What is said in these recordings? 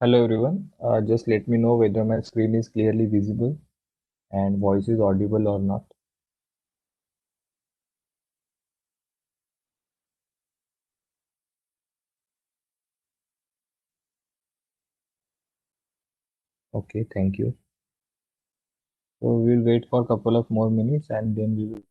Hello everyone. Just let me know whether my screen is clearly visible and voice is audible or not. Okay, thank you. So we'll wait for a couple of more minutes and then we will.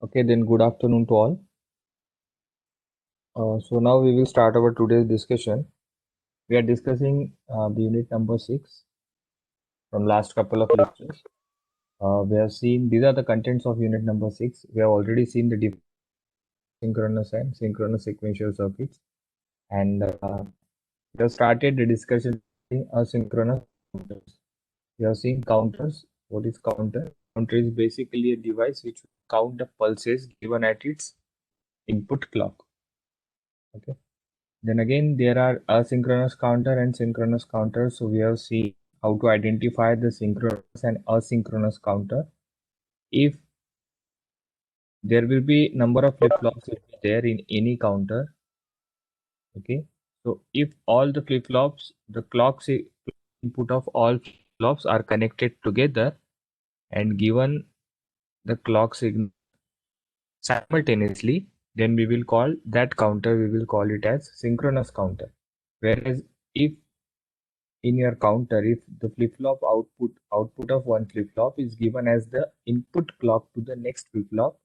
Okay, then good afternoon to all. So now we will start our today's discussion. We are discussing the unit number 6 from last couple of lectures. We have seen these are the contents of unit number 6. We have already seen the synchronous and synchronous sequential circuits, and we have started the discussion asynchronous counters. We have seen counters. What is counter? Counter is basically a device which will count the pulses given at its input clock. Okay. Then again, there are asynchronous counter and synchronous counter. So we have seen how to identify the synchronous and asynchronous counter. If there will be number of flip-flops there in any counter. Okay. So if all the flip-flops, the input of all flip-flops are connected together and given the clock signal simultaneously, then we will call that counter, we will call it as synchronous counter. Whereas if in your counter, if the flip-flop output of one flip-flop is given as the input clock to the next flip-flop,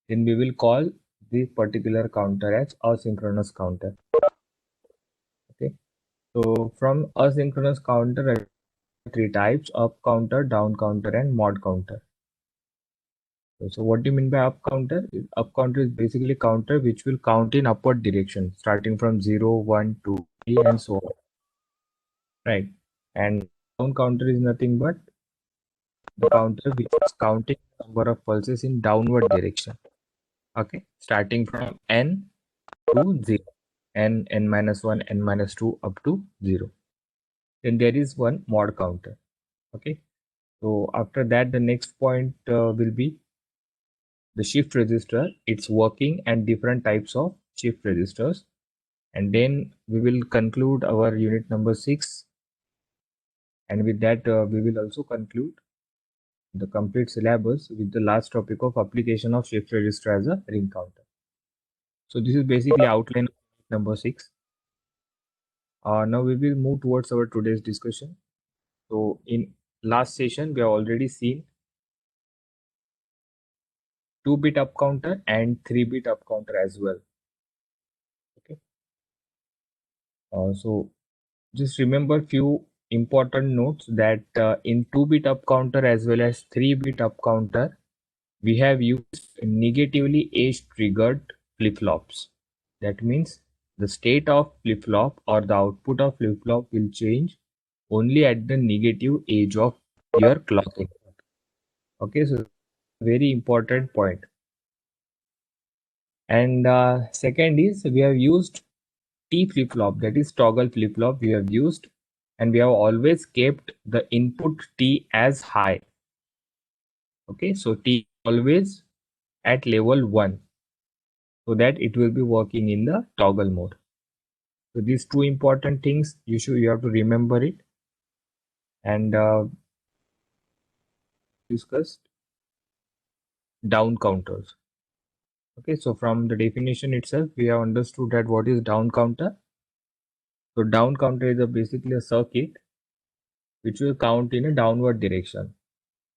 then we will call this particular counter as asynchronous counter. Okay. So from asynchronous counter, there are three types: up counter, down counter, and mod counter. So what do you mean by up counter? Up counter is basically counter which will count in upward direction, starting from 0, 1, 2, 3, and so on. Right. And down counter is nothing but the counter which is counting number of pulses in downward direction. Okay. Starting from n to 0. N, n minus 1, n minus 2 up to 0. Then there is one mod counter. Okay. So after that, the next point will be the shift register, its working and different types of shift registers. And then we will conclude our unit number 6. And with that, we will also conclude the complete syllabus with the last topic of application of shift register as a ring counter. So this is basically outline of number 6. Now we will move towards our today's discussion. So in last session, we have already seen 2-bit up counter and 3-bit up counter as well. Okay. So just remember few important notes that in 2-bit up counter as well as 3-bit up counter, we have used negatively age triggered flip-flops. That means the state of flip-flop or the output of flip-flop will change only at the negative age of your clock input. Okay, so very important point. And second is we have used T flip-flop, that is toggle flip-flop we have used, and we have always kept the input T as high. Okay, so T always at level 1 so that it will be working in the toggle mode. So these two important things you have to remember it. And discussed down counters. Okay, so from the definition itself, we have understood that what is down counter. So down counter is basically a circuit which will count in a downward direction.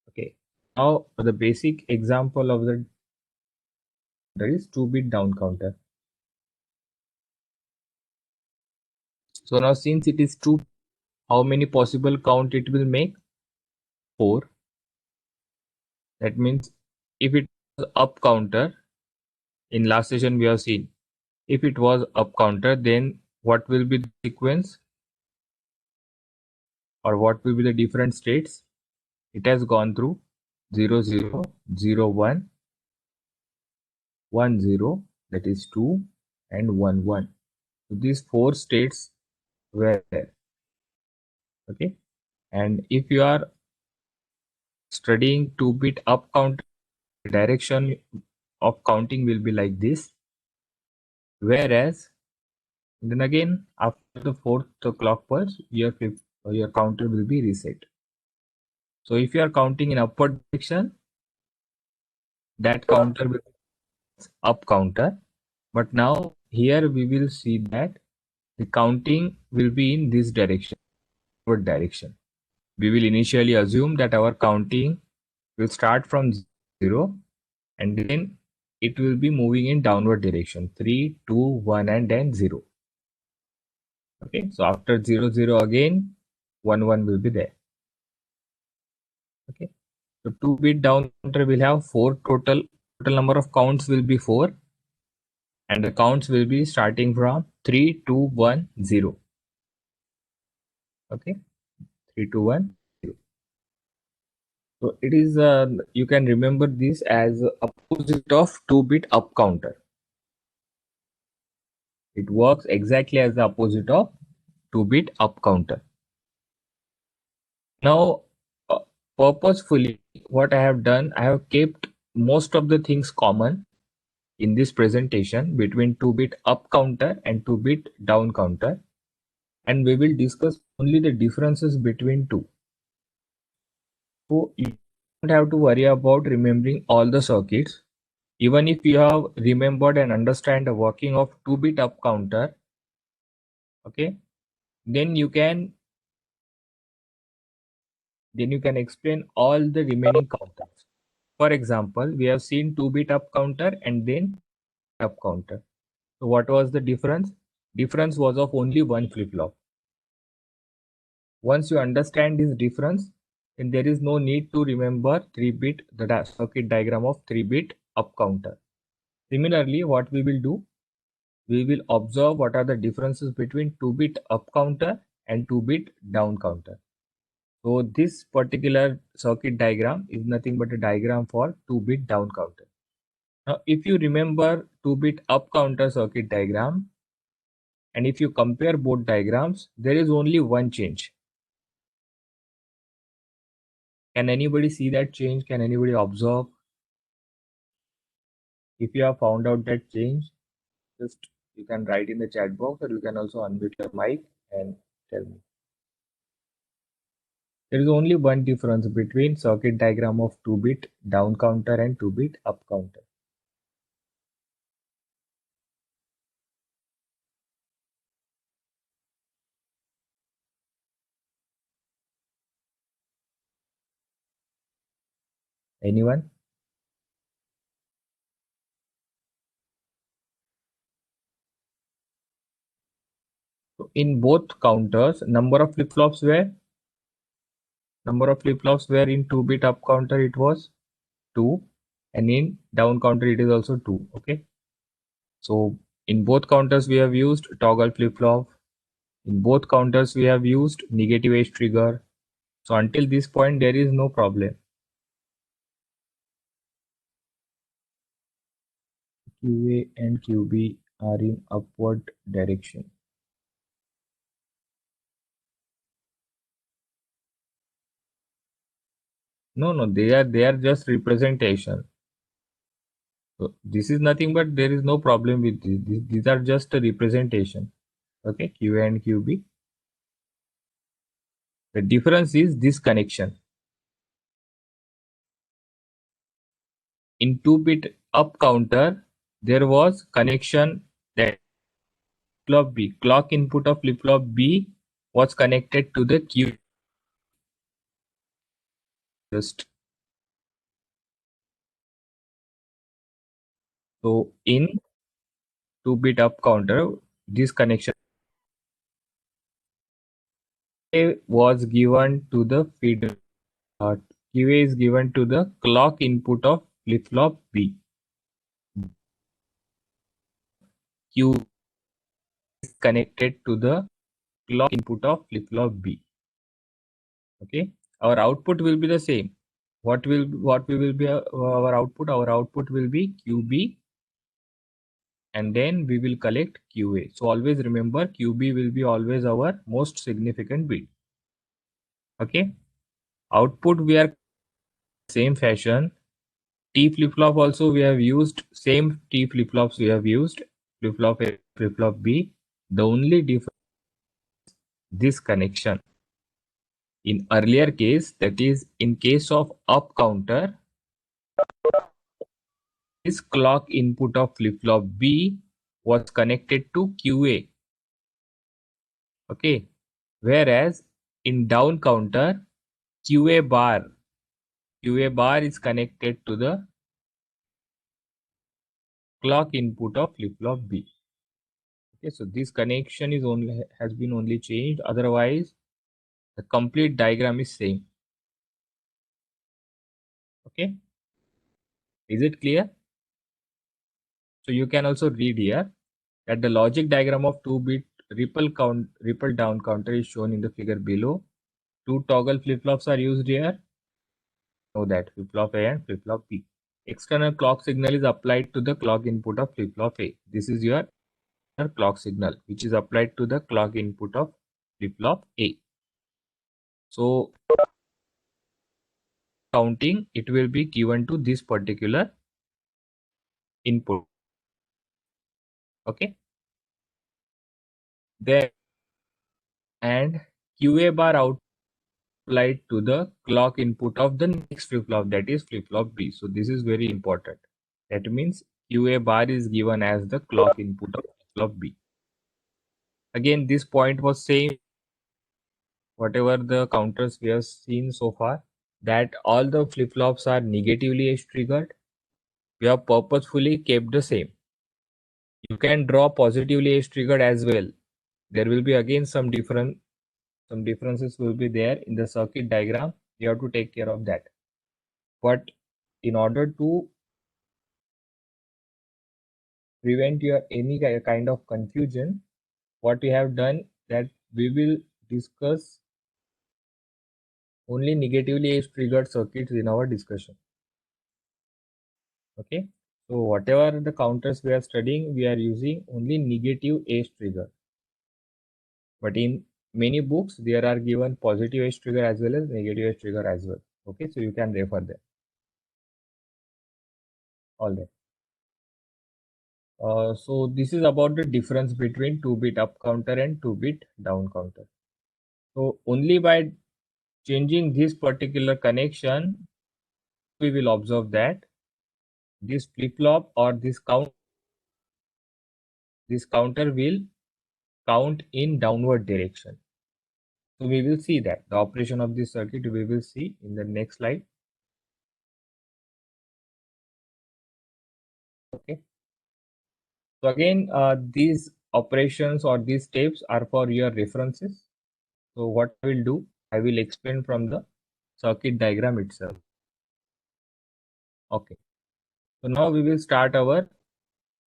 Okay, now the basic example of the there is 2-bit down counter. So now since it is 2, how many possible count it will make? 4. That means if it was up counter, in last session we have seen, if it was up counter, then what will be the sequence or what will be the different states? It has gone through 0, 0, 0, 1, 1, 0, that is 2, and 1, 1. So these 4 states were there. Okay, and if you are studying 2-bit up counter, the direction of counting will be like this, whereas then again after the 4th clock pulse your counter will be reset. So if you are counting in upward direction, that counter will be up counter, but now here we will see that the counting will be in this direction, upward direction. We will initially assume that our counting will start from 0 and then it will be moving in downward direction, 3, 2, 1, and then 0. Okay, so after 0, 0 again 1, 1 will be there. Okay, so 2-bit down counter will have 4 total number of counts will be 4, and the counts will be starting from 3, 2, 1, 0. Okay, 3, 2, 1, 0. So it is you can remember this as opposite of 2-bit up counter. It works exactly as the opposite of 2-bit up counter. Now purposefully what I have done, I have kept most of the things common in this presentation between 2-bit up counter and 2-bit down counter, and we will discuss only the differences between two. So you don't have to worry about remembering all the circuits. Even if you have remembered and understand the working of 2-bit up counter, okay, then you can explain all the remaining counters. For example, we have seen 2-bit up counter and then up counter. So what was the difference? Difference was of only one flip-flop. Once you understand this difference, then there is no need to remember 3-bit circuit diagram of 3-bit up counter. Similarly, what we will do, we will observe what are the differences between 2-bit up counter and 2-bit down counter. So this particular circuit diagram is nothing but a diagram for 2-bit down counter. Now, if you remember 2-bit up counter circuit diagram, and if you compare both diagrams, there is only one change. Can anybody see that change? Can anybody observe? If you have found out that change, just you can write in the chat box, or you can also unmute your mic and tell me. There is only one difference between circuit diagram of 2-bit down counter and 2-bit up counter. Anyone? So in both counters, number of flip-flops were in 2-bit up counter it was 2, and in down counter it is also 2. Okay. So in both counters we have used toggle flip-flop. In both counters we have used negative edge trigger. So until this point there is no problem. QA and QB are in upward direction. No, they are just representation. So this is nothing but there is no problem with this. These are just a representation. Okay, QA and QB. The difference is this connection. In 2-bit up counter, there was connection that flip-flop B, clock input of flip-flop B was connected to the Q. So in 2-bit up counter, this connection was given to the feed. QA is given to the clock input of flip-flop B. Q is connected to the clock input of flip-flop B. Okay, our output will be the same. What will be our output? Our output will be QB, and then we will collect QA. So always remember QB will be always our most significant bit. Okay, output we are same fashion. T flip-flop also we have used same T flip-flops we have used flip-flop A, flip-flop B. The only difference this connection. In earlier case, that is in case of up counter, this clock input of flip-flop B was connected to QA. Okay, whereas in down counter, QA bar is connected to the clock input of flip-flop B. Okay, so this connection has been only changed. Otherwise, the complete diagram is same. Okay, is it clear? So you can also read here that the logic diagram of 2-bit ripple down counter is shown in the figure below. 2 toggle flip-flops are used here. Know that flip-flop A and flip-flop B. External clock signal is applied to the clock input of flip-flop A. This is your clock signal which is applied to the clock input of flip-flop A. So counting, it will be given to this particular input. Okay. Then and QA bar out applied to the clock input of the next flip-flop, that is flip-flop B. So this is very important. That means QA bar is given as the clock input of flip-flop B. Again, this point was same whatever the counters we have seen so far, that all the flip-flops are negatively edge triggered. We have purposefully kept the same. You can draw positively edge triggered as well. There will be again some differences will be there in the circuit diagram. You have to take care of that. But in order to prevent your any kind of confusion, what we have done that we will discuss only negatively age triggered circuits in our discussion. Okay, so whatever the counters we are studying, we are using only negative age trigger. But in many books, there are given positive age trigger as well as negative age trigger as well. Okay, so you can refer them. All right. So this is about the difference between 2-bit up counter and 2-bit down counter. So only by changing this particular connection, we will observe that this flip-flop or this counter will count in downward direction. So we will see that the operation of this circuit we will see in the next slide. Okay. So again, these operations or these steps are for your references. So what I will do, I will explain from the circuit diagram itself. Okay. So now we will start our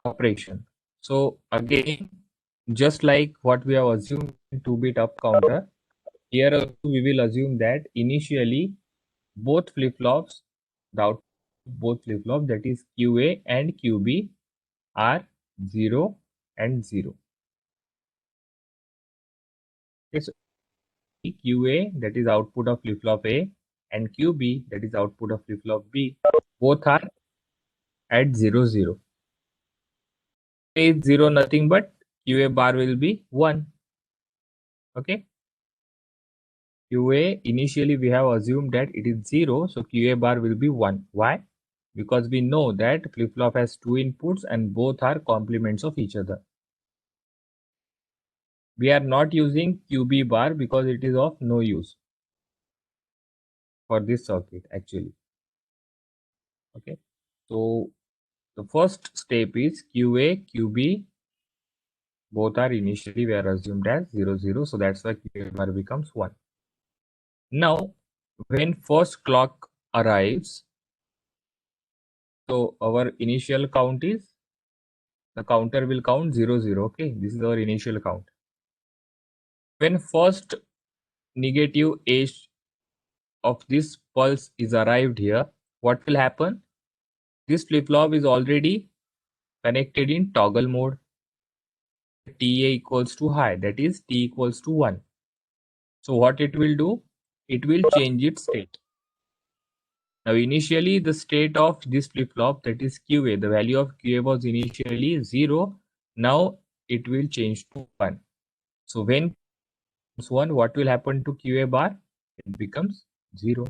operation. So again, just like what we have assumed in 2-bit up counter, here also we will assume that initially both flip-flops, the output of both flip-flops, that is QA and QB, are 0 and 0. Okay, so QA, that is output of flip-flop A, and QB, that is output of flip-flop B, both are at 0, 0. Is 0 nothing but QA bar will be 1. Okay. QA, initially we have assumed that it is 0, so QA bar will be 1. Why? Because we know that flip-flop has 2 inputs and both are complements of each other. We are not using QB bar because it is of no use for this circuit actually. Okay, so the first step is QA, QB, both are initially we are assumed as 0, 0, so that's why QA bar becomes 1. Now, when first clock arrives, so our initial count is, the counter will count 0, 0, okay, this is our initial count. When first negative age of this pulse is arrived here, what will happen? This flip-flop is already connected in toggle mode. TA equals to high, that is T equals to 1. So what it will do? It will change its state. Now initially the state of this flip-flop, that is QA, the value of QA was initially 0. Now it will change to 1. So when it becomes 1, what will happen to QA bar? It becomes 0.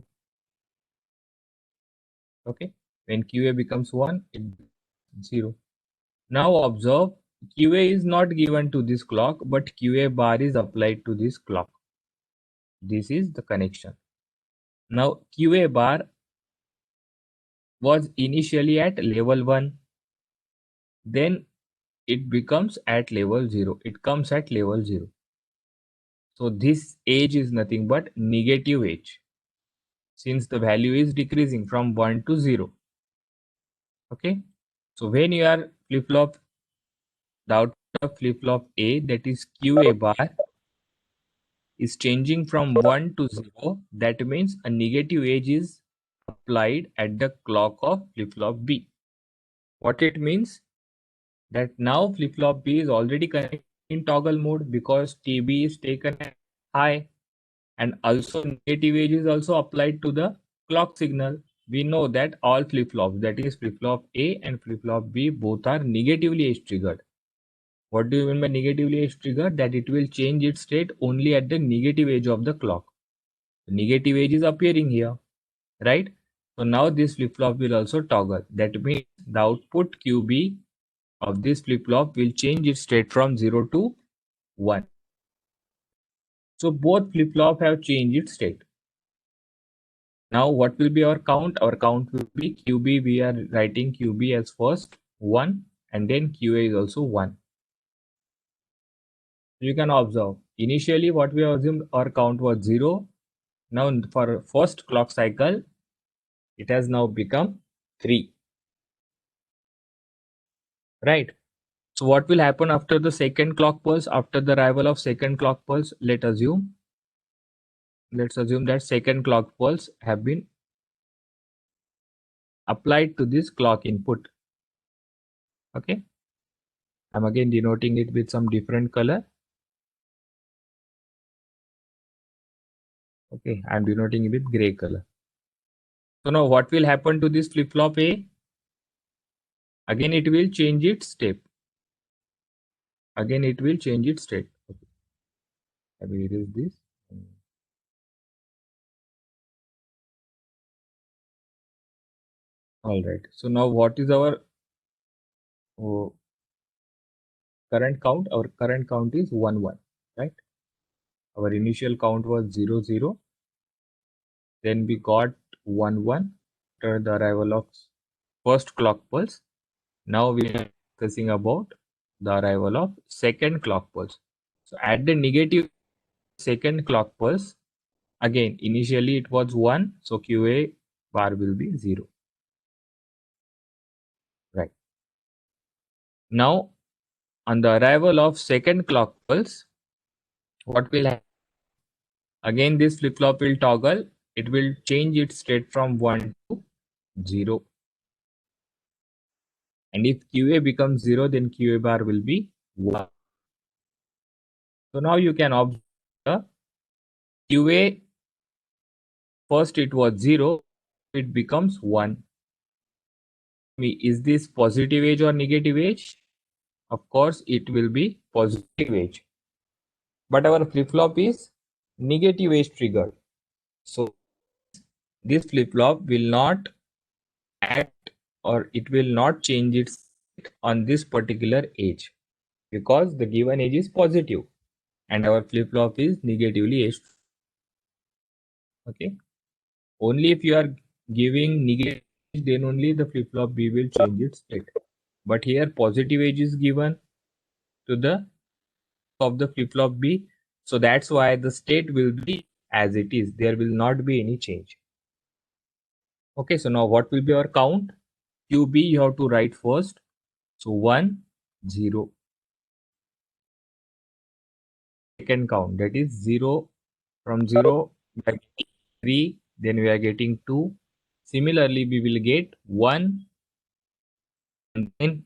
Okay. When QA becomes 1, it becomes 0. Now observe, QA is not given to this clock, but QA bar is applied to this clock. This is the connection. Now QA bar was initially at level 1, then it becomes at level 0. It comes at level 0. So this age is nothing but negative age, since the value is decreasing from 1 to 0. Okay. So when you are flip-flop, the output of flip-flop A, that is QA bar, is changing from 1 to 0, that means a negative age is applied at the clock of flip-flop B. What it means? That now flip-flop B is already connected in toggle mode because TB is taken at high, and also negative age is also applied to the clock signal. We know that all flip-flops, that is flip-flop A and flip-flop B, both are negatively age triggered. What do you mean by negatively age triggered? That it will change its state only at the negative age of the clock. The negative age is appearing here, right? So now this flip-flop will also toggle. That means the output QB of this flip-flop will change its state from 0 to 1. So both flip-flop have changed its state. Now what will be our count? Our count will be QB. We are writing QB as first 1, and then QA is also 1. You can observe initially what we assumed our count was 0. Now for first clock cycle, it has now become 3, right? So what will happen after the second clock pulse? After the arrival of second clock pulse, let's assume that second clock pulse have been applied to this clock input. Okay, I'm again denoting it with some different color. Okay, I'm denoting it with gray color. So now what will happen to this flip-flop A? Again it will change its step. Again it will change its state. Okay. I will erase this. All right. So now what is our current count? Our current count is 1 1, right? Our initial count was 0 0. Then we got 1 1 after the arrival of first clock pulse. Now we are discussing about the arrival of second clock pulse. So at the negative second clock pulse, again initially it was 1, so QA bar will be 0. Right. Now on the arrival of second clock pulse, what will happen? Again this flip-flop will toggle. It will change its state from 1 to 0. And if QA becomes 0, then QA bar will be 1. So now you can observe the QA, first it was 0, it becomes 1. Is this positive edge or negative edge? Of course, it will be positive edge. But our flip-flop is negative edge triggered. So this flip-flop will not act, or it will not change its state on this particular edge, because the given edge is positive and our flip-flop is negatively edged. Okay. Only if you are giving negative edge, then only the flip-flop B will change its state. But here positive edge is given to the of the flip-flop B, so that's why the state will be as it is. There will not be any change. Okay, so now what will be our count? QB you have to write first. So 1 0. Second count, that is 0. From 0 we are getting 3, then we are getting 2. Similarly we will get 1, and then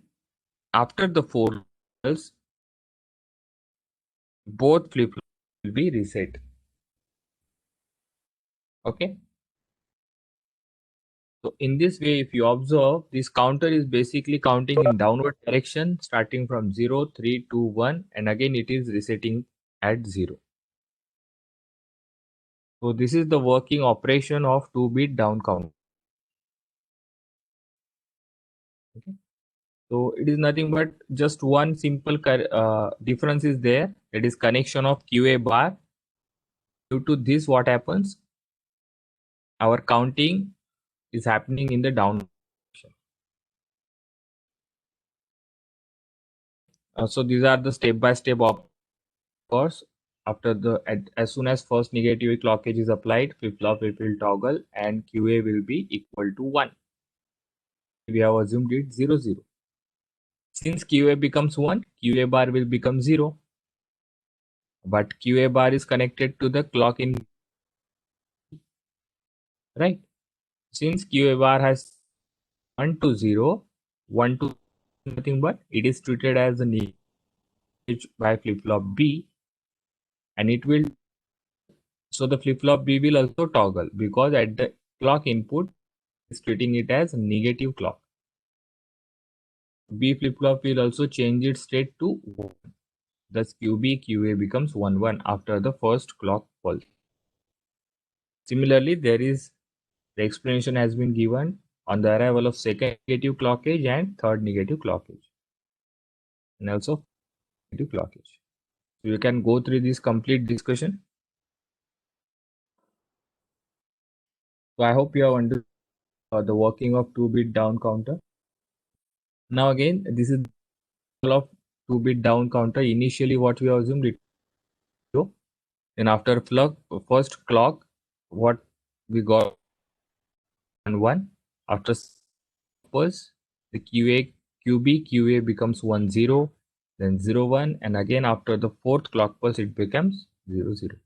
after the 4 pulse, both flip-flops will be reset. Okay. So in this way, if you observe, this counter is basically counting in downward direction, starting from 0, 3, 2, 1, and again it is resetting at 0. So this is the working operation of 2-bit down count. Okay. So it is nothing but just one simple difference is there. It is connection of QA bar. Due to this, what happens? Our counting is happening in the down direction. So these are the step-by-step course. After the as soon as first negative clock edge is applied, flip-flop it will toggle and QA will be equal to 1. We have assumed it 0 0. Since QA becomes 1, QA bar will become 0. But QA bar is connected to the clock in, right? Since QA bar has 1 to 0, 1 to nothing but it is treated as a negative by flip-flop B, and it will, so the flip-flop B will also toggle because at the clock input is treating it as negative clock. B flip-flop will also change its state to 1. Thus QB QA becomes 1 1 after the first clock pulse. Similarly, there is the explanation has been given on the arrival of second negative clock edge and third negative clock edge, and also negative clock edge. So you can go through this complete discussion. So I hope you have understood the working of 2-bit down counter. Now again, this is of 2-bit down counter. Initially what we assumed it, then after first clock what we got on 1. After pulse, the QA becomes 1 0, then 0 1, and again after the fourth clock pulse it becomes 0 0.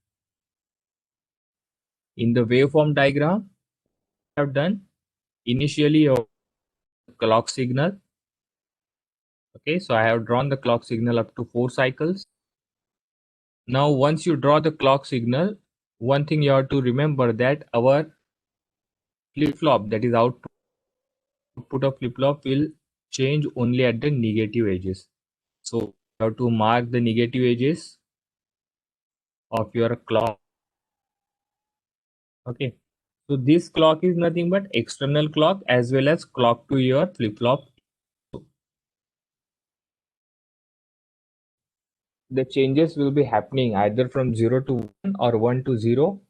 In the waveform diagram I have done, initially your clock signal. Okay, so I have drawn the clock signal up to 4 cycles. Now once you draw the clock signal, one thing you have to remember that our flip-flop, that is output of flip-flop, will change only at the negative edges. So you have to mark the negative edges of your clock. Okay, so this clock is nothing but external clock as well as clock to your flip-flop. The changes will be happening either from 0 to 1 or 1 to 0.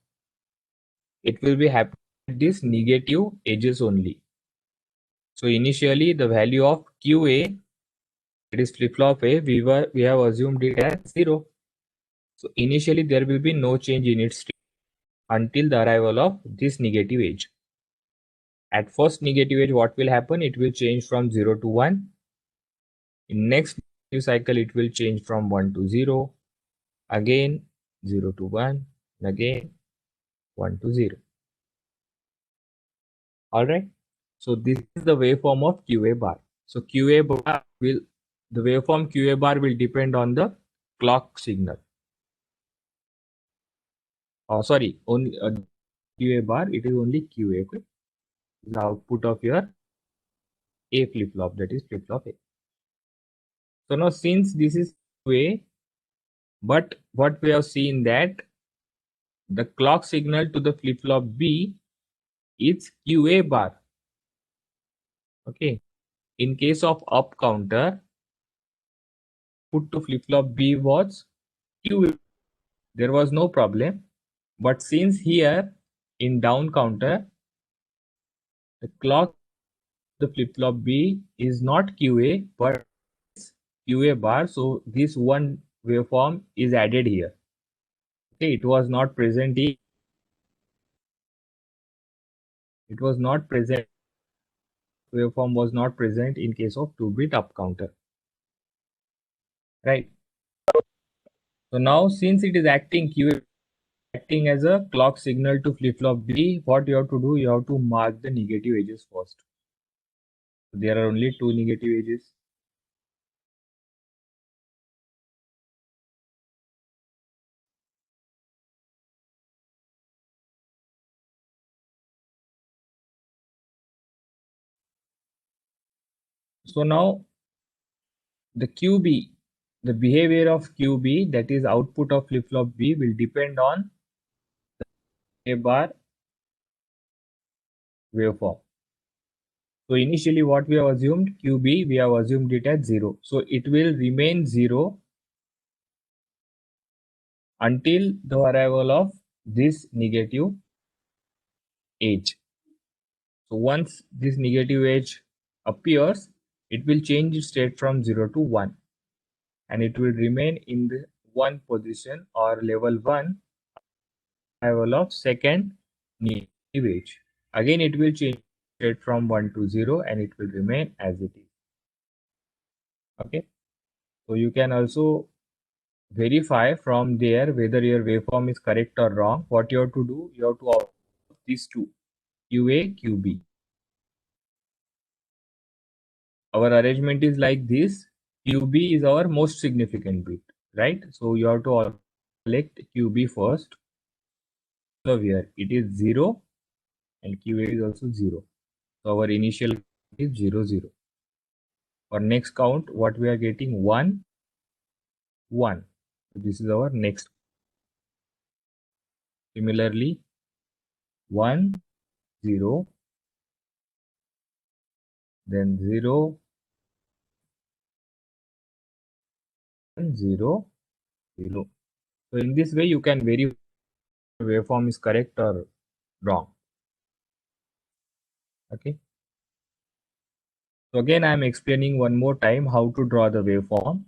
It will be happening at these negative edges only. So initially the value of QA, it is flip-flop A, we have assumed it as 0. So initially there will be no change in its state until the arrival of this negative edge. At first negative edge, what will happen? It will change from 0 to 1. In next cycle, it will change from 1 to 0. Again 0 to 1. And again 1 to 0. Alright. So this is the waveform of QA bar. So QA bar will, the waveform QA bar will depend on the clock signal. Oh, sorry, only QA bar, it is only QA. Okay? The output of your A flip-flop, that is flip-flop A. So now since this is QA, but what we have seen that the clock signal to the flip-flop B is QA bar. Okay. In case of up counter, put to flip-flop B was QA. There was no problem. But since here in down counter, the clock the flip-flop B is not QA but QA bar, so this one waveform is added here. Okay, it was not present waveform was not present in case of 2-bit up counter, right? So now since it is acting QA, acting as a clock signal to flip-flop B, what you have to do, you have to mark the negative edges first. So there are only 2 negative edges. So now the QB, the behavior of QB, that is output of flip-flop B, will depend on the A bar waveform. So initially what we have assumed, QB, we have assumed it as 0. So it will remain 0 until the arrival of this negative edge. So once this negative edge appears, it will change its state from 0 to 1. And it will remain in the 1 position or level 1 arrival of second negative edge. Again it will change state from 1 to 0 and it will remain as it is. Okay. So you can also verify from there whether your waveform is correct or wrong. What you have to do, you have to output these two, QA, QB. Our arrangement is like this. QB is our most significant bit, right? So you have to select QB first. So here it is 0 and QA is also 0. So our initial is 0 0. For next count, what we are getting 1 1. So this is our next. Similarly, 1 0, then 0 0 0. So in this way you can verify the waveform is correct or wrong. Okay. So again I am explaining one more time how to draw the waveform.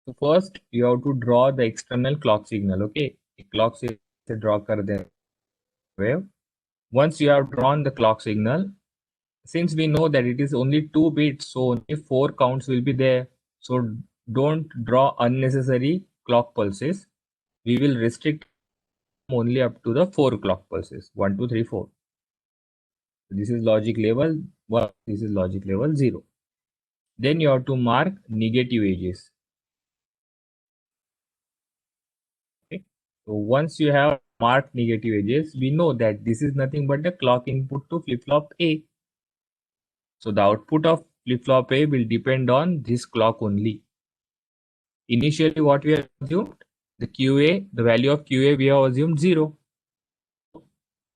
So first you have to draw the external clock signal. Okay, clock signal से draw कर दें wave. Once you have drawn the clock signal, since we know that it is only 2 bits, so only 4 counts will be there. So don't draw unnecessary clock pulses. We will restrict only up to the 4 clock pulses, 1, 2, 3, 4. This is logic level 1, this is logic level 0. Then you have to mark negative edges. Okay. So once you have marked negative edges, we know that this is nothing but the clock input to flip-flop A. So the output of flip-flop A will depend on this clock only. Initially, what we have assumed, the QA, the value of QA we have assumed 0.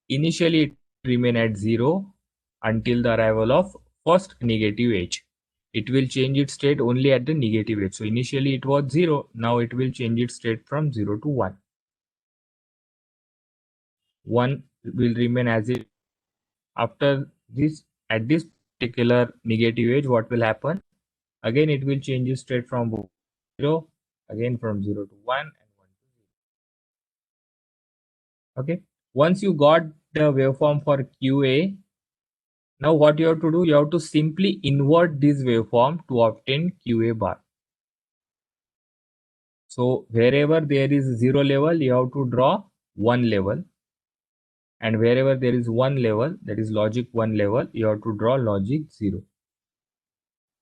Initially, it will remain at 0 until the arrival of first negative edge. It will change its state only at the negative edge. So initially it was 0. Now it will change its state from 0 to 1. 1 will remain as it. After this, at this particular negative edge, what will happen? Again, it will change its state from 0, again from 0 to 1 and 1 to 0. Okay. Once you got the waveform for QA, now what you have to do, you have to simply invert this waveform to obtain QA bar. So wherever there is 0 level, you have to draw 1 level. And wherever there is 1 level, that is logic 1 level, you have to draw logic 0.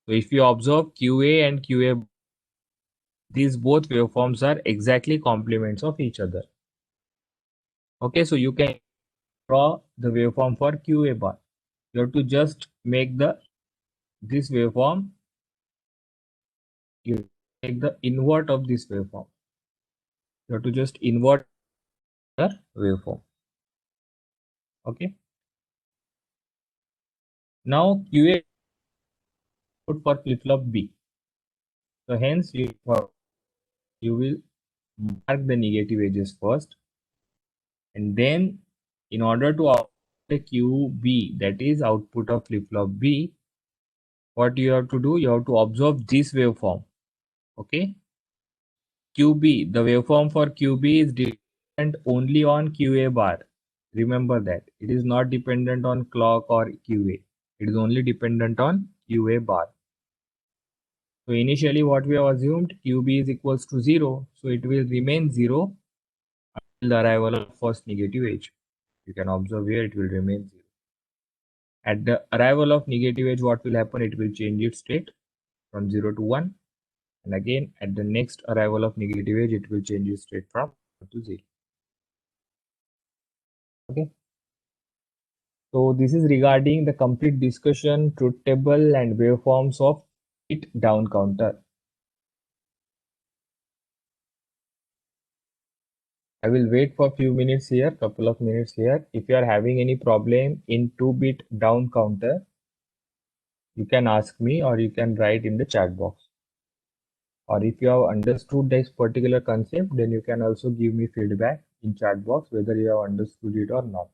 So if you observe QA and QA, these both waveforms are exactly complements of each other. Okay, so you can draw the waveform for QA bar. You have to just make this waveform, you take the invert of this waveform. You have to just invert the waveform. Okay. Now QA put for flip-flop B. So hence you will mark the negative edges first, and then in order to output the QB, that is output of flip-flop B, what you have to do, you have to observe this waveform. Okay, QB, the waveform for QB is dependent only on QA bar. Remember that it is not dependent on clock or QA. It is only dependent on QA bar. So initially what we have assumed, QB is equals to 0. So it will remain 0 until the arrival of first negative edge. You can observe here it will remain 0. At the arrival of negative edge, what will happen? It will change its state from 0 to 1. And again, at the next arrival of negative edge, it will change its state from 1 to 0. Okay. So this is regarding the complete discussion, truth table and waveforms of bit down counter. I will wait for a few minutes here, couple of minutes here. If you are having any problem in 2-bit down counter, you can ask me or you can write in the chat box. Or if you have understood this particular concept, then you can also give me feedback in chat box whether you have understood it or not.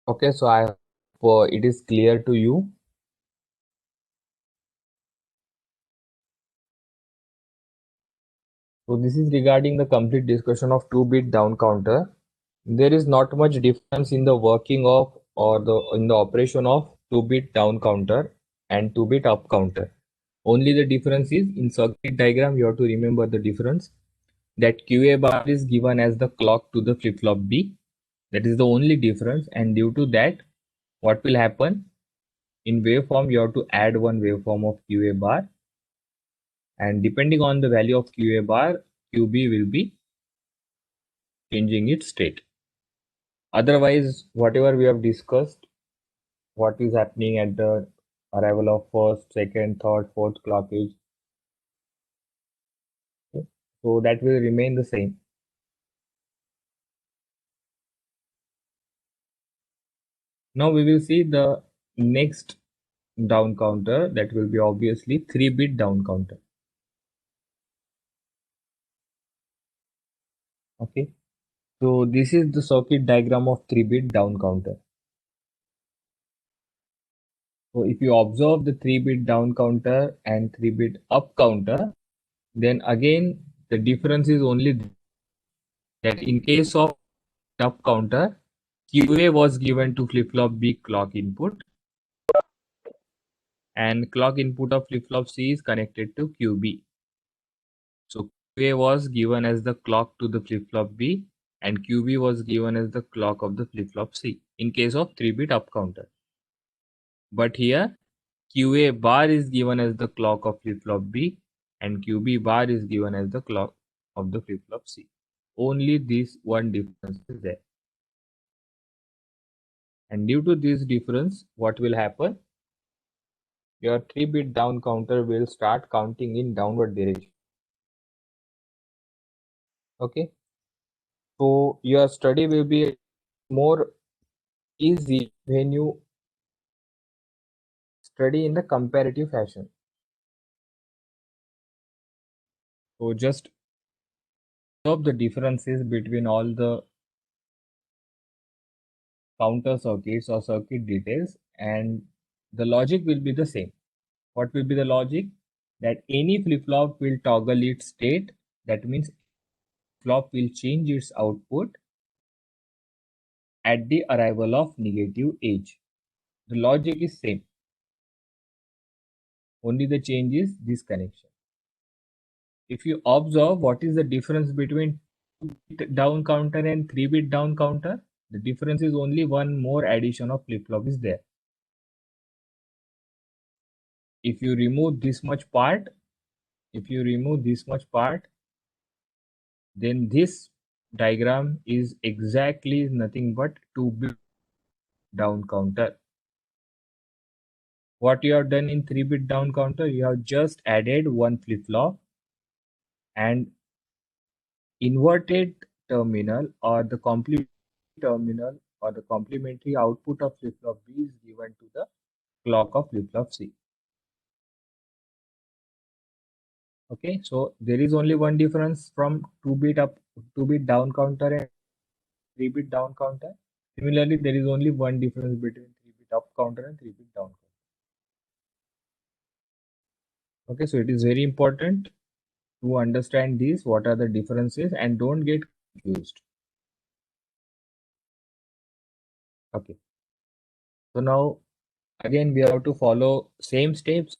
Okay, so I hope it is clear to you. So this is regarding the complete discussion of 2-bit down counter. There is not much difference in the working of or in the operation of 2-bit down counter and 2-bit up counter. Only the difference is in circuit diagram you have to remember the difference that QA bar is given as the clock to the flip-flop B. That is the only difference, and due to that what will happen? In waveform, you have to add one waveform of QA bar, and depending on the value of QA bar, QB will be changing its state. Otherwise, whatever we have discussed, what is happening at the arrival of first, second, third, fourth clock age, okay? So that will remain the same. Now we will see the next down counter, that will be obviously 3-bit down counter. Okay, so this is the circuit diagram of 3-bit down counter. So if you observe the 3-bit down counter and 3-bit up counter, then again the difference is only that in case of up counter, QA was given to flip-flop B clock input, and clock input of flip-flop C is connected to QB. So QA was given as the clock to the flip-flop B, and QB was given as the clock of the flip-flop C in case of 3-bit up counter. But here QA bar is given as the clock of flip-flop B, and QB bar is given as the clock of the flip-flop C. Only this one difference is there. And due to this difference, what will happen? Your 3-bit down counter will start counting in downward direction. Okay, so your study will be more easy when you study in the comparative fashion. So just observe the differences between all the counter circuits or circuit details, and the logic will be the same. What will be the logic? That any flip-flop will toggle its state. That means flop will change its output at the arrival of negative age. The logic is same. Only the change is this connection. If you observe what is the difference between 2-bit down counter and 3-bit down counter, the difference is only one more addition of flip-flop is there. If you remove this much part, then this diagram is exactly nothing but 2-bit down counter. What you have done in 3-bit down counter, you have just added one flip-flop, and inverted terminal or the complementary terminal or the complementary output of flip-flop B is given to the clock of flip-flop C. Okay, so there is only one difference from 2-bit down counter and 3-bit down counter. Similarly, there is only one difference between 3-bit up counter and 3-bit down counter. Okay, so it is very important to understand these, what are the differences, and don't get confused. Okay, so now again we have to follow same steps.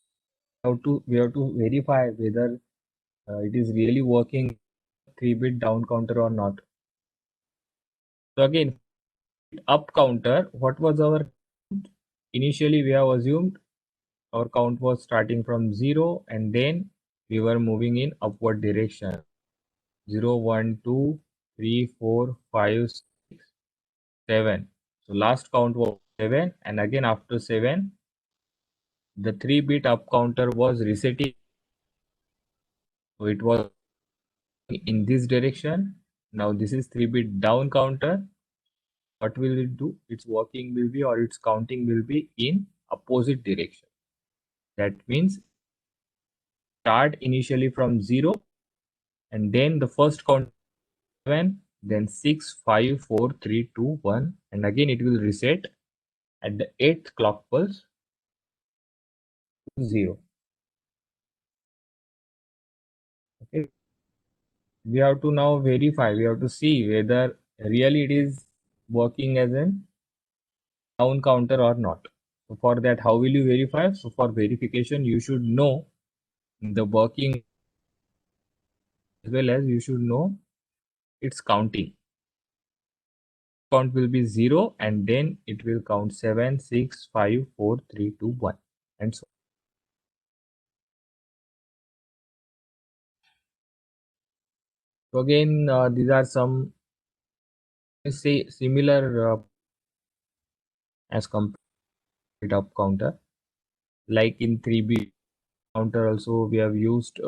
We have to verify whether it is really working 3-bit down counter or not. So again, up counter, what was our initially? We have assumed our count was starting from 0, and then we were moving in upward direction. 0, 1, 2, 3, 4, 5, 6, 7. So last count was 7, and again after 7, the 3-bit up counter was resetting. So it was in this direction. Now this is 3-bit down counter. What will it do? Its working will be, or its counting will be in opposite direction. That means start initially from 0, and then the first count 7, then 6, 5, 4, 3, 2, 1, and again it will reset at the 8th clock pulse to 0. Okay, we have to now verify, we have to see whether really it is working as an down counter or not. So for that, how will you verify? So for verification, you should know the working as well as you should know its counting. count will be 0 and then it will count 7, 6, 5, 4, 3, 2, 1 and so on. So again, these are some say similar as compared up counter. Like in 3B counter also we have used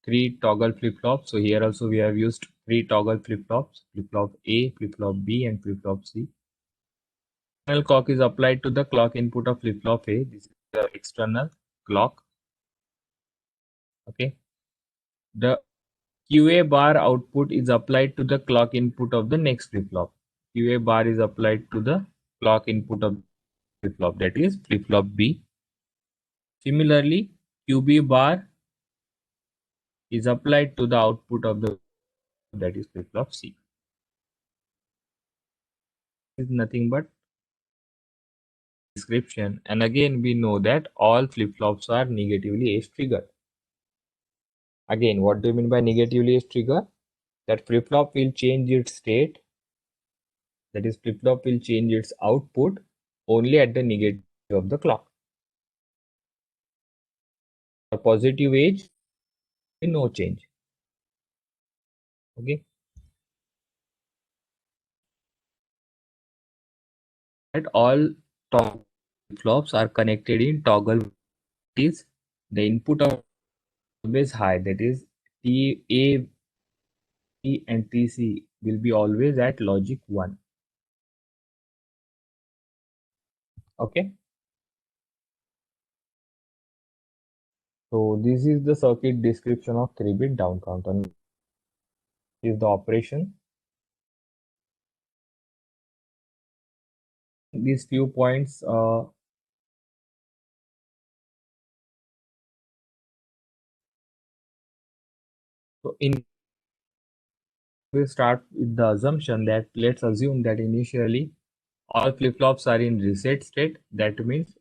3 toggle flip-flops. So here also we have used 3 toggle flip-flops, flip-flop A, flip-flop B and flip-flop C. External clock is applied to the clock input of flip-flop A. This is the external clock. Okay. The QA bar output is applied to the clock input of the next flip-flop. QA bar is applied to the clock input of flip-flop, that is flip-flop B. Similarly, QB bar is applied to the output of the, that is flip-flop C. Is nothing but description, and again we know that all flip-flops are negatively age triggered. Again, what do you mean by negatively age trigger? That flip-flop will change its state, that is flip-flop will change its output only at the negative of the clock. For positive age, no change. Okay. That all toggle flops are connected in toggle, is the input of always high, that is T A T and TC will be always at logic 1. Okay. So this is the circuit description of 3-bit down counter. Is the operation. These few points so in we start with the assumption that let's assume that initially all flip-flops are in reset state. That means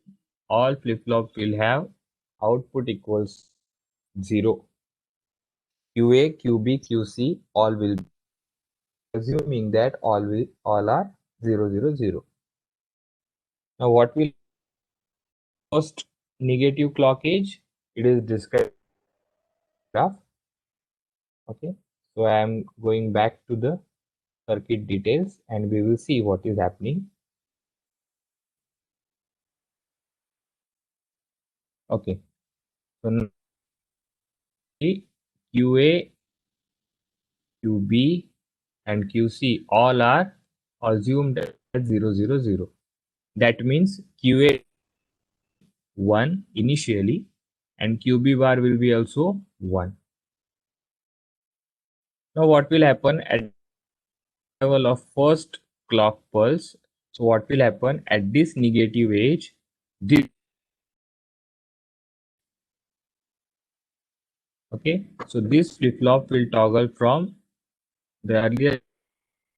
all flip-flops will have output equals 0. QA, QB, QC all will be, assuming that all are 0, 0, 0. Now what will first negative clock age? It is described graph. Okay. So I am going back to the circuit details and we will see what is happening. Okay. So now QA, QB and QC all are assumed at 0, 0, 0. That means QA 1 initially and QB bar will be also 1. Now what will happen at level of first clock pulse? So what will happen at this negative age? This, okay, so this flip-flop will toggle from the earlier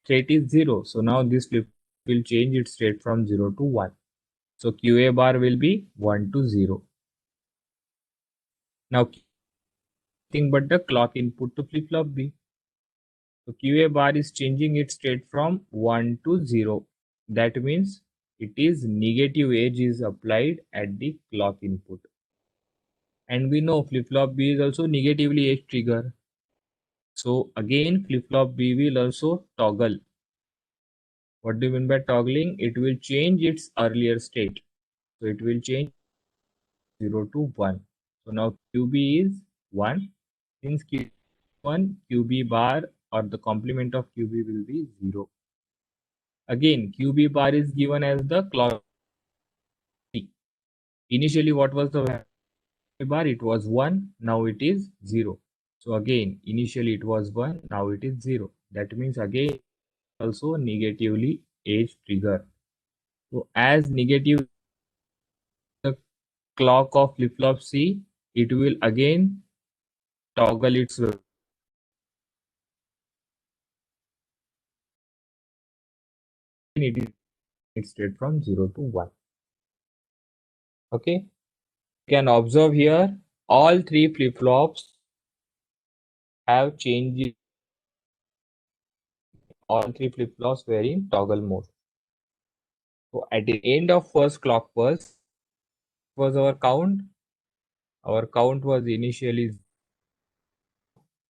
state is 0. So now this flip will change its state from 0 to 1. So QA bar will be 1 to 0. Now nothing but the clock input to flip-flop B. So QA bar is changing its state from 1 to 0. That means it is negative age is applied at the clock input. And we know flip-flop B is also negatively age trigger. So again flip-flop B will also toggle. What do you mean by toggling? It will change its earlier state. So it will change 0 to 1. So now QB is 1. Since Q1, QB bar or the complement of QB will be 0. Again, QB bar is given as the clock. Initially, what was the value bar? It was 1. Now it is 0. So again, initially it was 1. Now it is 0. That means again also negatively age trigger. So as negative the clock of flip-flop C, it will again toggle its it is state from 0 to 1. Okay, you can observe here all three flip-flops have changed all three flip-flops were in toggle mode. So at the end of first clock pulse was our count. Our count was initially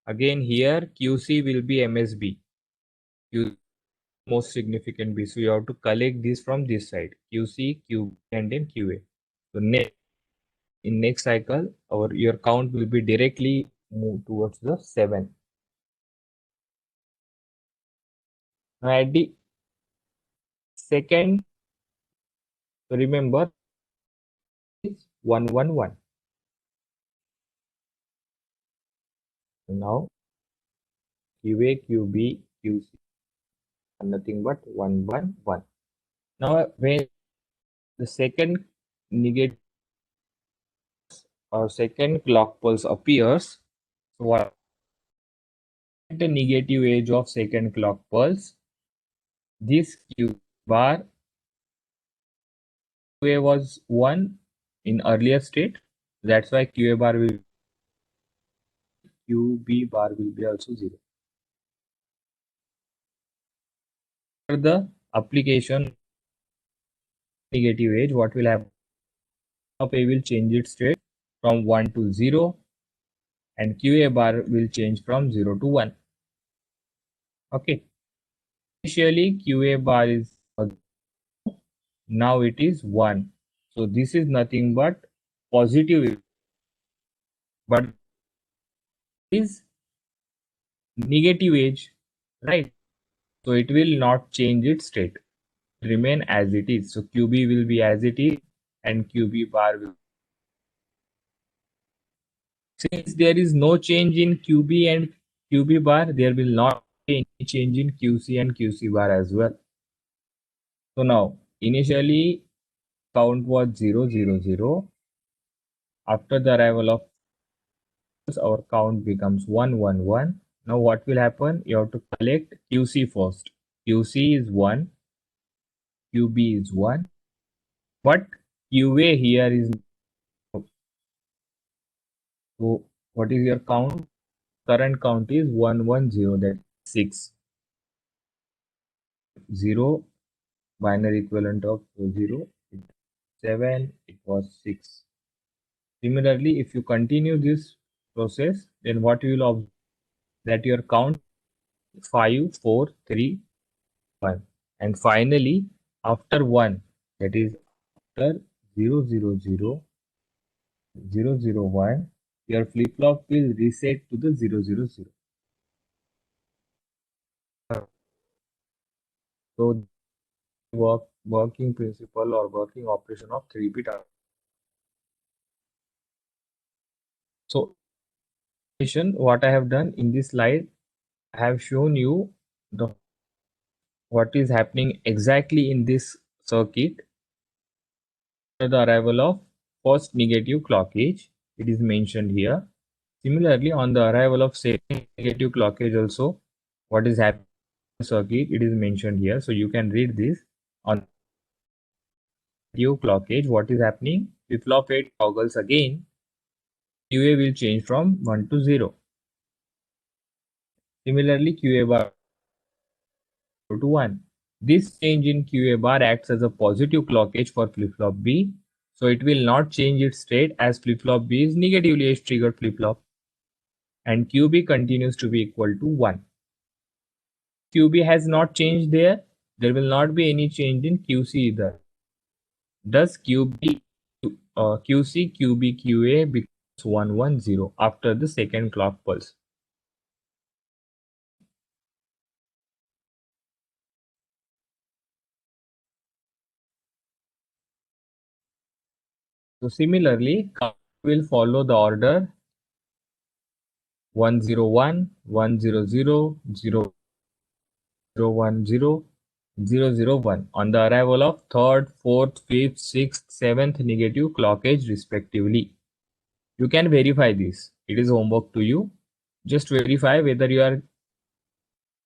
again here QC will be MSB. Q most significant bit. So you have to collect this from this side. QC, QB and then QA. So in next cycle your count will be directly move towards the 7. Now at the second, remember is 111. Now QA, QB, QC are nothing but 111. Now when the second negative or second clock pulse appears, so what at the negative edge of second clock pulse, this Q bar QA was 1 in earlier state. That's why QA bar will QB bar will be also 0. For the application negative edge, what will happen? Up A will change its state from 1 to 0 and QA bar will change from 0 to 1. Okay. Initially QA bar is now it is 1. So this is nothing but positive, but is negative edge, right? So it will not change its state, remain as it is. So QB will be as it is and QB bar will. Since there is no change in QB and QB bar, there will not be any change in QC and QC bar as well. So now initially count was 0 0 0. After the arrival of our count becomes 1 1 1. Now what will happen? You have to collect QC first. QC is 1, QB is 1, but QA here is. So what is your count? Current count is 110, that's 6. 0 binary equivalent of 0, 7, it was 6. Similarly, if you continue this process, then what you will observe that your count 5 4 3 1, and finally after 1, that is after 0 0 0 0 0 1, your flip flop will reset to the 0 0 0. So working principle or working operation of 3-bit. So what I have done in this slide, I have shown you the what is happening exactly in this circuit after the arrival of first negative clock edge. It is mentioned here. Similarly, on the arrival of second negative clock edge also, what is happening in the circuit, it is mentioned here. So you can read this on negative clock edge. What is happening? Flip flop 8 toggles again. QA will change from 1 to 0. Similarly, QA bar to 1. This change in QA bar acts as a positive clock edge for flip-flop B, so it will not change its state as flip-flop B is negatively edge triggered flip-flop, and QB continues to be equal to 1. QB has not changed there will not be any change in QC either. Thus QB, QC, QB, QA becomes 110 after the second clock pulse. So similarly, will follow the order 101, 100, 010, 001 on the arrival of third, fourth, fifth, sixth, seventh negative clock edge respectively. You can verify this. It is homework to you. Just verify whether you are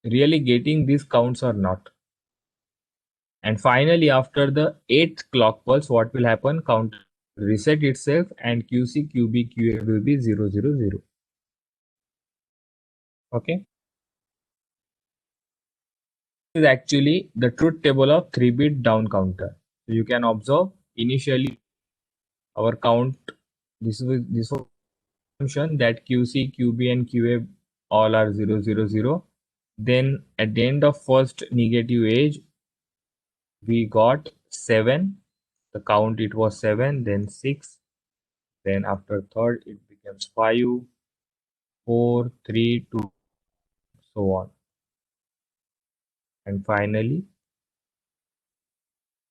really getting these counts or not. And finally, after the 8th clock pulse, what will happen? Count reset itself and QC, QB, QA will be 000. Okay. is actually the truth table of 3-bit down counter. So you can observe initially our count. This was assumption that QC, QB, and QA all are 0, 0, 0. Then at the end of first negative edge, we got 7. The count it was 7, then 6. Then after third it becomes 5, 4, 3, 2, so on. And finally,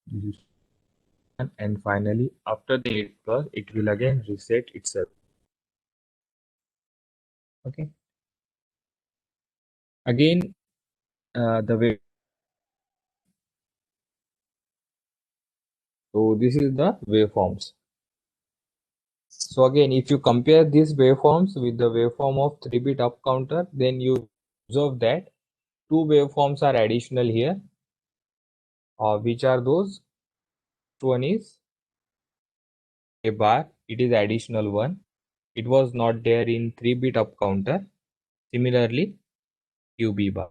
this is 1, and finally after the 8 plus, it will again reset itself. Okay. Again, the way. So this is the waveforms. So again, if you compare these waveforms with the waveform of 3-bit up counter, then you observe that two waveforms are additional here. Which are those? One is a bar, it is additional one. It was not there in 3-bit up counter. Similarly, QB bar.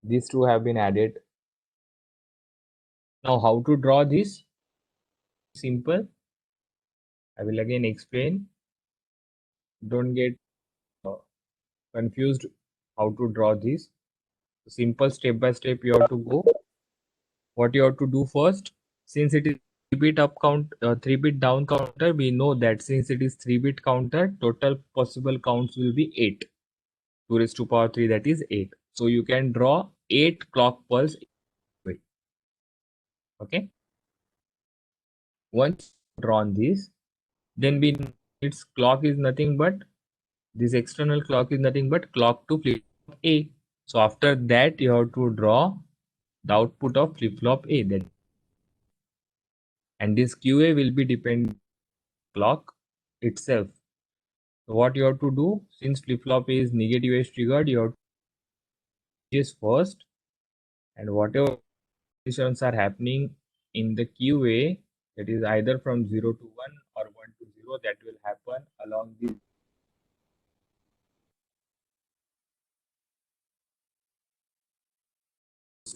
These two have been added. Now, how to draw this? Simple. I will again explain. Don't get confused how to draw this. Simple step by step you have to go. What you have to do first, since it is 3-bit up count, 3-bit down counter, we know that since it is 3-bit counter, total possible counts will be 8. 2 raised to power 3, that is 8. So you can draw 8 clock pulse. Okay. Once drawn this, then we its clock is nothing but this external clock is nothing but clock to flip flop A. So after that you have to draw the output of flip flop A, then and this QA will be dependent clock itself. So what you have to do, since flip flop A is negative edge triggered, you have to just first, and whatever conditions are happening in the QA, that is either from 0 to 1 or 1 to 0, that will happen along the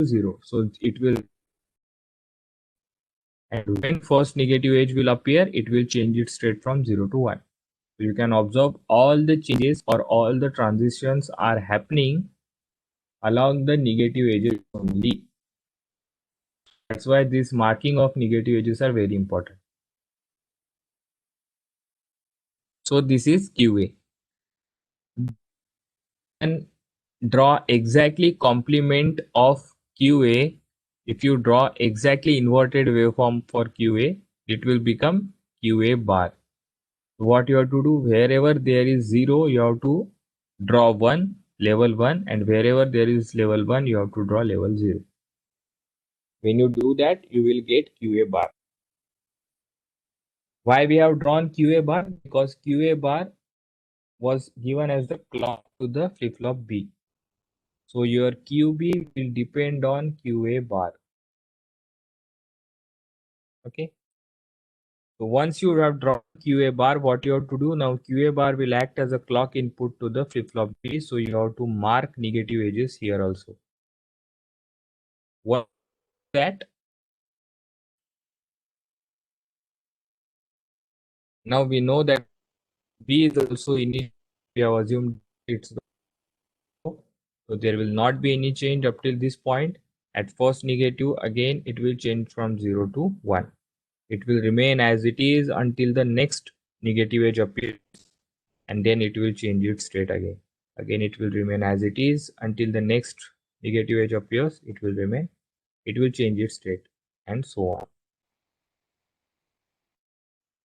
0. So it will, and when first negative edge will appear, it will change it straight from 0 to 1. So you can observe all the changes or all the transitions are happening along the negative edges only. That's why this marking of negative edges are very important. So this is QA. And draw exactly complement of QA. If you draw exactly inverted waveform for QA, it will become QA bar. What you have to do, wherever there is 0, you have to draw 1, level 1, and wherever there is level 1, you have to draw level 0. When you do that, you will get QA bar. Why we have drawn QA bar? Because QA bar was given as the clock to the flip-flop B. So your QB will depend on QA bar. Okay. So once you have drawn QA bar, what you have to do now, QA bar will act as a clock input to the flip-flop B. So you have to mark negative edges here also. What that? Now we know that B is also initial. We have assumed it's the, so there will not be any change up till this point. At first negative, again it will change from 0 to 1. It will remain as it is until the next negative edge appears, and then it will change it straight again. Again it will remain as it is until the next negative edge appears. It will remain. It will change it straight, and so on.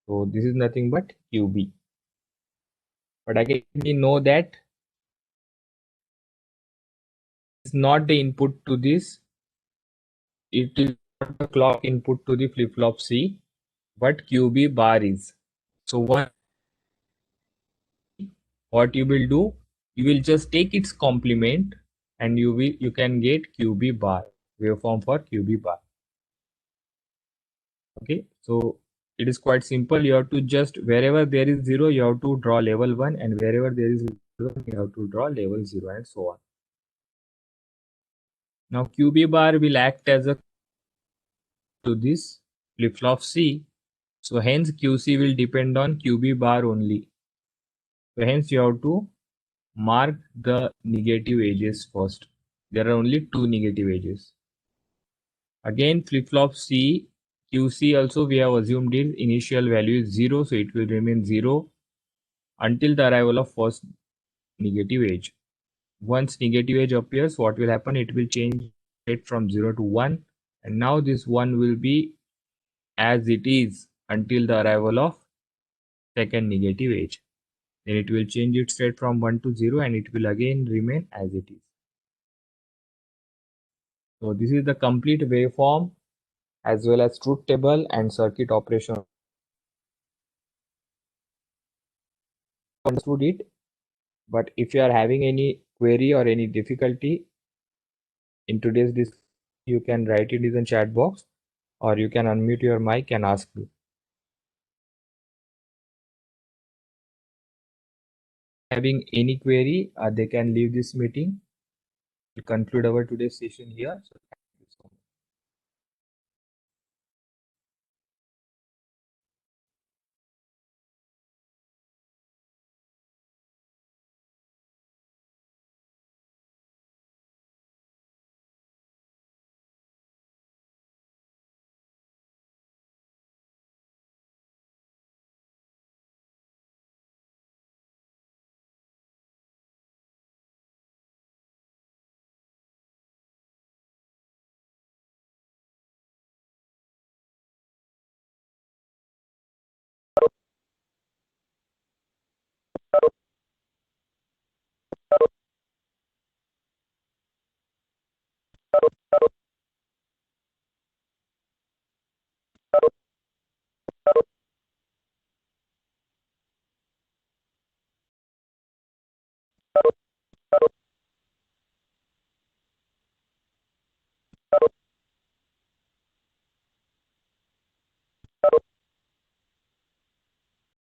So this is nothing but QB. But again we know that it's not the input to this. It is not the clock input to the flip-flop C, but QB bar is. So what you will do, you will just take its complement and you can get QB bar, waveform for QB bar. Okay, so it is quite simple. You have to just, wherever there is 0, you have to draw level 1, and wherever there is 0, you have to draw level 0, and so on. Now QB bar will act as a to this flip-flop C. So hence QC will depend on QB bar only. So hence you have to mark the negative edges first. There are only two negative edges. Again flip-flop C, QC also we have assumed its initial value is 0, so it will remain 0 until the arrival of first negative edge. Once negative edge appears, what will happen? It will change it from 0 to 1, and now this 1 will be as it is until the arrival of second negative edge. Then it will change its state from 1 to 0 and it will again remain as it is. So this is the complete waveform as well as truth table and circuit operation. Understood it, but if you are having any query or any difficulty in today's discussion, you can write it in the chat box or you can unmute your mic and ask me. Having any query, they can leave this meeting. We'll conclude our today's session here. So thank you so much.